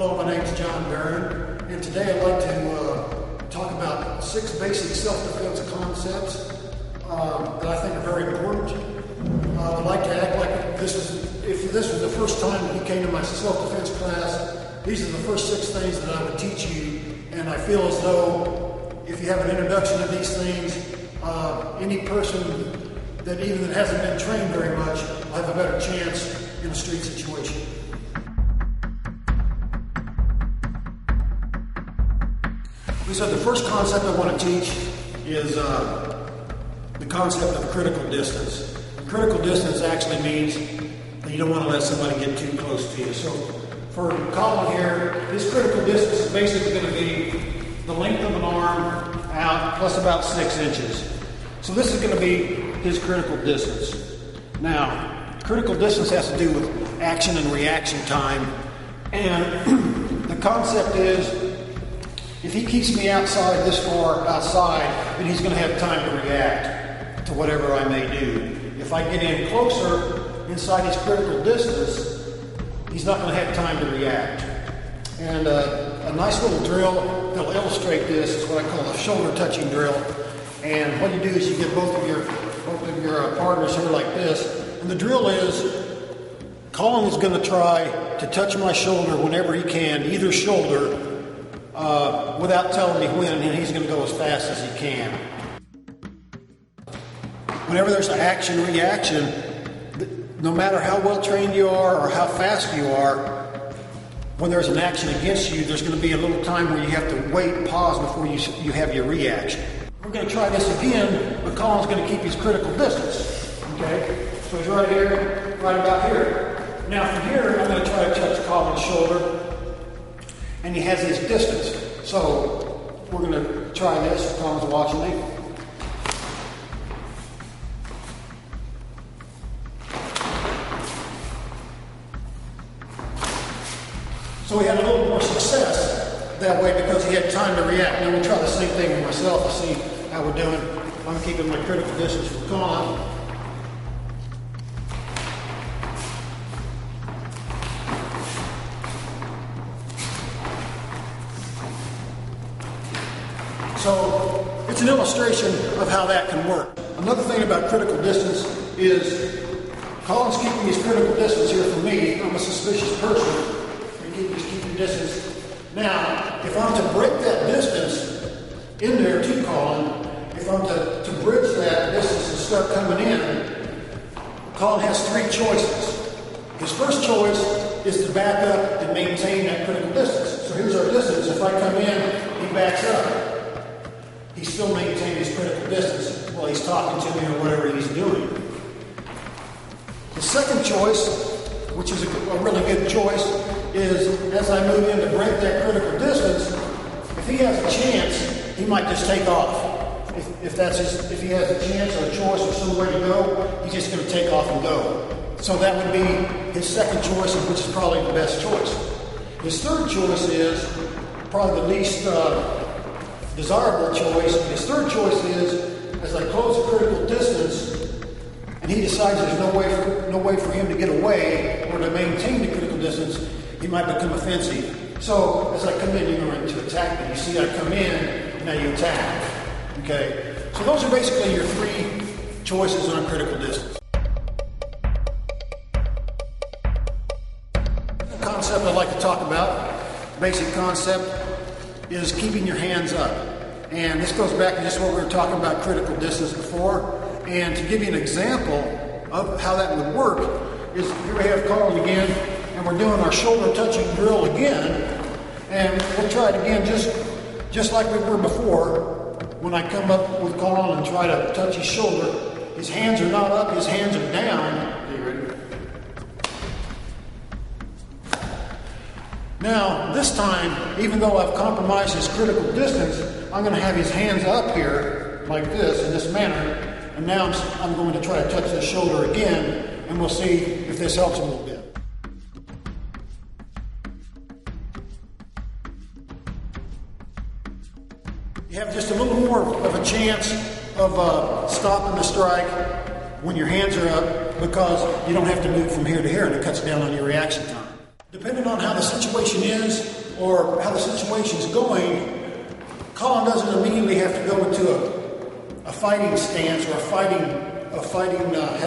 Hello, my name is John Barron, and today I'd like to talk about 6 basic self-defense concepts that I think are very important. I'd like to act like if this was the first time you came to my self-defense class, these are the first 6 things that I would teach you, and I feel as though if you have an introduction to these things, any person that hasn't been trained very much will have a better chance in a street situation. So the first concept I want to teach is the concept of critical distance. Critical distance actually means that you don't want to let somebody get too close to you. So for Colin here, his critical distance is basically going to be the length of an arm out plus about 6 inches. So this is going to be his critical distance. Now, critical distance has to do with action and reaction time. And the concept is, if he keeps me outside this far outside, then he's going to have time to react to whatever I may do. If I get in closer inside his critical distance, he's not going to have time to react. And a nice little drill that'll illustrate this is what I call a shoulder touching drill. And what you do is you get both of your partners here like this. And the drill is, Colin is going to try to touch my shoulder whenever he can, either shoulder, without telling me when, and he's going to go as fast as he can. Whenever there's an action-reaction, no matter how well trained you are or how fast you are, when there's an action against you, there's going to be a little time where you have to wait and pause before you have your reaction. We're going to try this again, but Colin's going to keep his critical distance. Okay? So he's right here, right about here. Now from here, I'm going to try to touch Colin's shoulder, and he has his distance. So we're going to try this. Colin's watching me. So we had a little more success that way because he had time to react. Now we'll try the same thing with myself to see how we're doing. I'm keeping my critical distance from Colin. So it's an illustration of how that can work. Another thing about critical distance is Colin's keeping his critical distance here from me. I'm a suspicious person. He's keeping distance. Now, if I'm to break that distance in there to Colin, if I'm to bridge that distance and start coming in, Colin has 3 choices. His first choice is to back up and maintain that critical distance. So here's our distance. If I come in, he backs up. He's still maintaining his critical distance while he's talking to me or whatever he's doing. The second choice, which is a really good choice, is as I move in to break that critical distance, if he has a chance, he might just take off. If he has a chance or a choice or somewhere to go, he's just going to take off and go. So that would be his second choice, which is probably the best choice. His third choice is probably the least desirable choice. His third choice is, as I close the critical distance, and he decides there's no way for him to get away or to maintain the critical distance, he might become offensive. So as I come in, you're going to attack me. You see I come in, now you attack. Okay? So those are basically your 3 choices on critical distance. The concept I'd like to talk about, basic concept, is keeping your hands up. And this goes back to just what we were talking about critical distance before. And to give you an example of how that would work is here we have Colin again, and we're doing our shoulder touching drill again. And we'll try it again just like we were before. When I come up with Colin and try to touch his shoulder, his hands are not up, his hands are down. Are you ready? Now, this time, even though I've compromised his critical distance, I'm going to have his hands up here like this, in this manner. And now I'm going to try to touch his shoulder again, and we'll see if this helps a little bit. You have just a little more of a chance of stopping the strike when your hands are up because you don't have to move from here to here, and it cuts down on your reaction time. Depending on how the situation is or how the situation's going, Colin doesn't immediately have to go into a fighting stance or have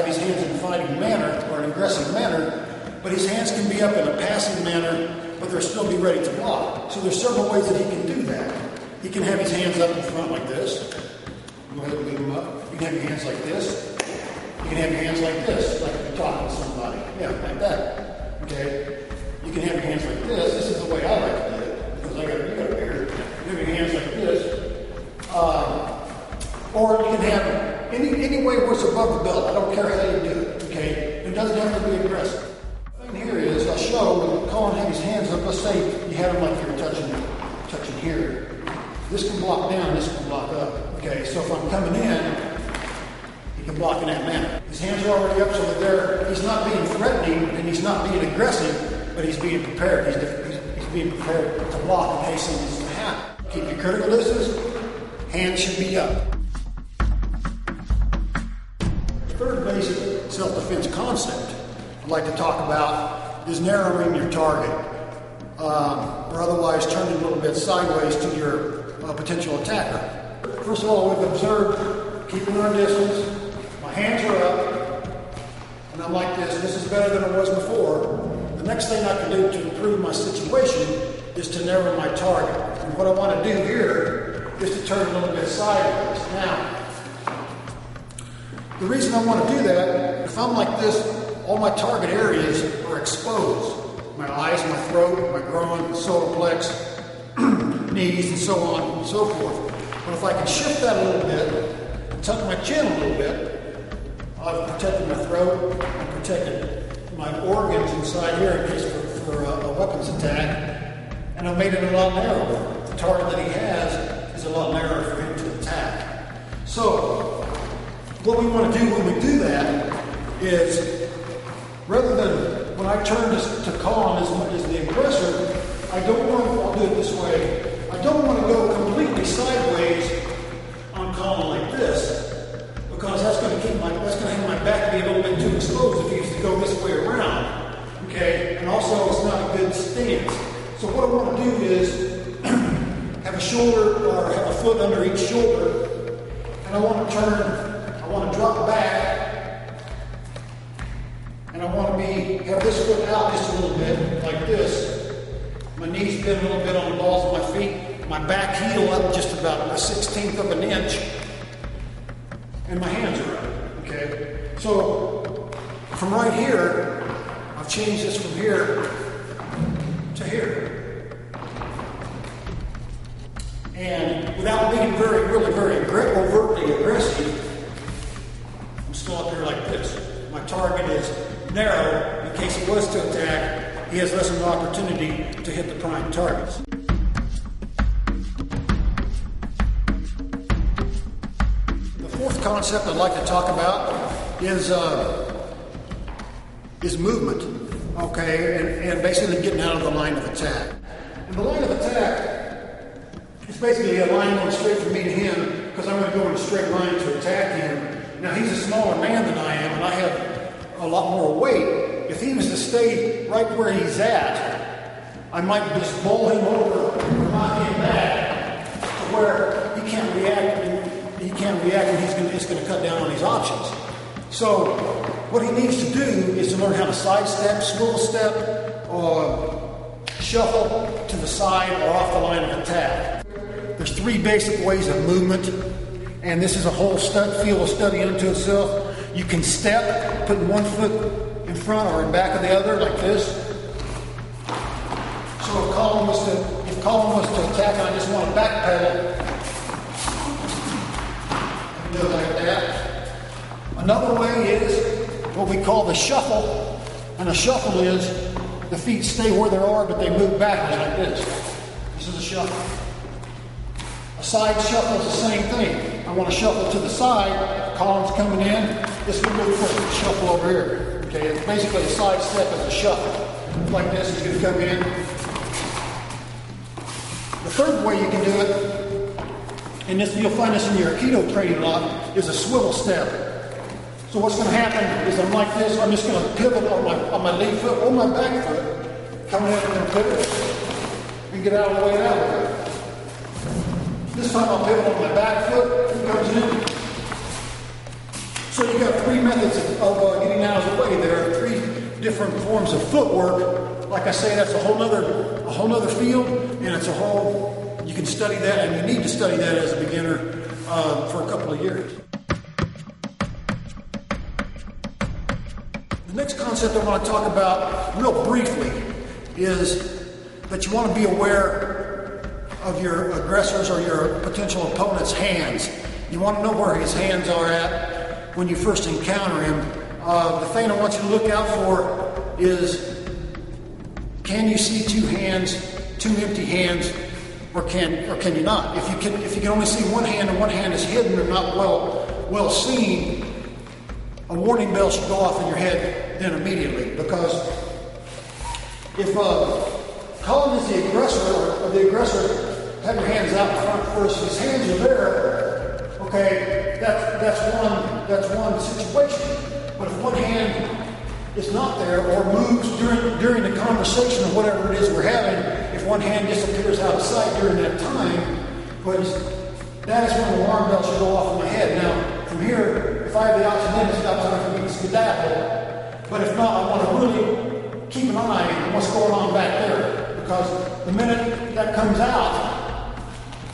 his hands in a fighting manner or an aggressive manner, but his hands can be up in a passive manner, but they'll still be ready to block. So there's several ways that he can do that. He can have his hands up in front like this. Go ahead and leave them up. You can have your hands like this. You can have your hands like this, like if you're talking to somebody. Yeah, like that. Okay? You can have your hands like this. This is the way I like to do it, because you got a beard. You have your hands like this. Or you can have any way where it's above the belt. I don't care how you do it. Okay? It doesn't have to be aggressive. The thing here is, I'll show when Colin had his hands up. Let's say you had them like you're touching here. This can block down, this can block up. Okay, so if I'm coming in, he can block in that manner. His hands are already up so that he's not being threatening and he's not being aggressive, but he's being prepared. He's being prepared to block in case something needs to happen. Keep your critical distance, hands should be up. The third basic self-defense concept I'd like to talk about is narrowing your target, or otherwise turning a little bit sideways to your potential attacker. First of all, we've observed keeping our distance. My hands are up, and I'm like this. This is better than it was before. The next thing I can do to improve my situation is to narrow my target. And what I want to do here is to turn a little bit sideways. Now, the reason I want to do that, if I'm like this, all my target areas are exposed. My eyes, my throat, my groin, solar plex, knees, and so on and so forth. But if I can shift that a little bit and tuck my chin a little bit, I've protected my throat, I've protected my organs inside here in case for a weapons attack, and I've made it a lot narrower. The target that he has is a lot narrower for him to attack. So, what we want to do when we do that is, rather than when I turn to Colin as the aggressor, I don't want to, I'll do it this way, I don't want to go completely sideways on Colin like this, because that's going to have my back be a little bit too exposed if he used to go this way around. Okay, and also it's not a good stance. So what I want to do is have a shoulder or have a foot under each shoulder, and I want to drop back, and I want to have this foot out just a little bit, like this. My knees bend a little bit on the balls of my feet. My back heel up just about 1/16 of an inch. And my hands are up. Okay? So, from right here, I've changed this from here to here. And without being really very overtly aggressive, I'm still up here like this. My target is narrow in case he was to attack. He has less of an opportunity to hit the prime targets. The fourth concept I'd like to talk about is movement, okay, and basically getting out of the line of attack. And the line of attack is basically a line going straight from me to him, because I'm going to go in a straight line to attack him. Now, he's a smaller man than I am, and I have a lot more weight. If he was to stay right where he's at, I might just bowl him over or knock him back to where he can't react, and it's going to cut down on his options. So what he needs to do is to learn how to sidestep, swivel step, or shuffle to the side or off the line of attack. There's three basic ways of movement, and this is a whole field of study unto itself. You can step, putting one foot in front or in back of the other, like this. So if Colin was to attack and I just want to backpedal, I can do it like that. Another way is what we call the shuffle. And a shuffle is the feet stay where they are, but they move backwards like this. This is a shuffle. A side shuffle is the same thing. I want to shuffle to the side. Colin's coming in. This will move forward. Shuffle over here. Okay, it's basically a side step as a shuffle. Like this, he's going to come in. The third way you can do it, and this you'll find this in your Aikido training a lot, is a swivel step. So what's going to happen is I'm like this. I'm just going to pivot on my lead foot or my back foot, coming in and pivot and get out of the way out of it. This time I'll pivot on my back foot and comes in. So you've got three methods of getting out of the way. There are three different forms of footwork. Like I say, that's a whole nother field, and it's a whole, you can study that, and you need to study that as a beginner for a couple of years. The next concept I want to talk about real briefly is that you want to be aware of your aggressor's or your potential opponent's hands. You want to know where his hands are at when you first encounter him. The thing I want you to look out for is, can you see two empty hands, or can you not? If you can only see one hand and one hand is hidden or not well seen, a warning bell should go off in your head then immediately. Because if Colin is the aggressor, or the aggressor, have your hands out in front first. His hands are there. Okay, that's one situation. But if one hand is not there or moves during the conversation or whatever it is we're having, if one hand disappears out of sight during that time, that is when the alarm bell should go off in my head. Now, from here, if I have the option, then it's not time for me to skedaddle. But if not, I want to really keep an eye on what's going on back there. Because the minute that comes out,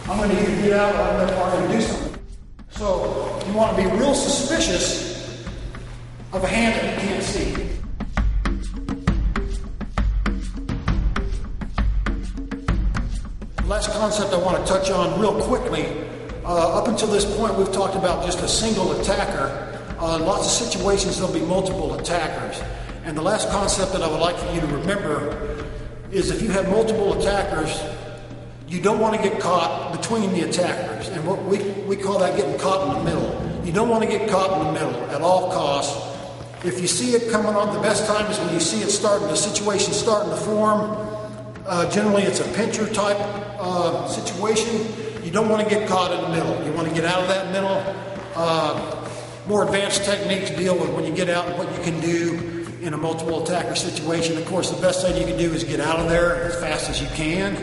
I'm going to either get out or I'm going to do something. So you want to be real suspicious of a hand that you can't see. The last concept I want to touch on real quickly. Up until this point, we've talked about just a single attacker. Lots of situations, there'll be multiple attackers. And the last concept that I would like for you to remember is, if you have multiple attackers, you don't want to get caught between the attackers. And what we call that getting caught in the middle. You don't want to get caught in the middle at all costs. If you see it coming on, the best time is when you see it starting, the situation starting to form. Generally, it's a pincher type situation. You don't want to get caught in the middle. You want to get out of that middle. More advanced technique to deal with when you get out and what you can do in a multiple attacker situation. Of course, the best thing you can do is get out of there as fast as you can.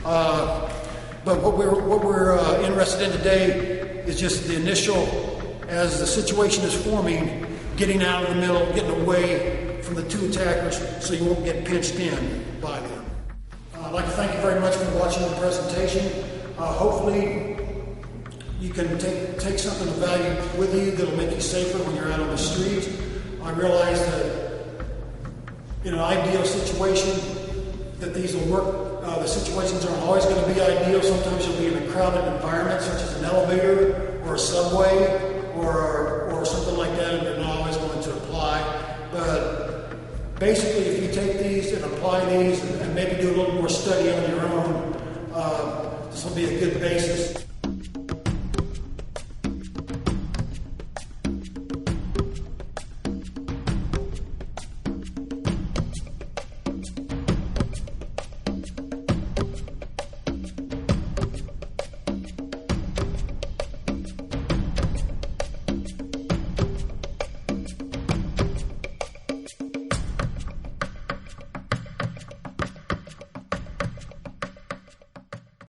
But what we're interested in today is just the initial, as the situation is forming, getting out of the middle, getting away from the two attackers so you won't get pinched in by them. I'd like to thank you very much for watching the presentation. Hopefully you can take something of value with you that'll make you safer when you're out on the street. I realize that in an ideal situation that these will work. The situations aren't always going to be ideal. Sometimes you'll be in a crowded environment, such as an elevator or a subway or something like that, and they're not always going to apply. But basically, if you take these and apply these and maybe do a little more study on your own, this will be a good basis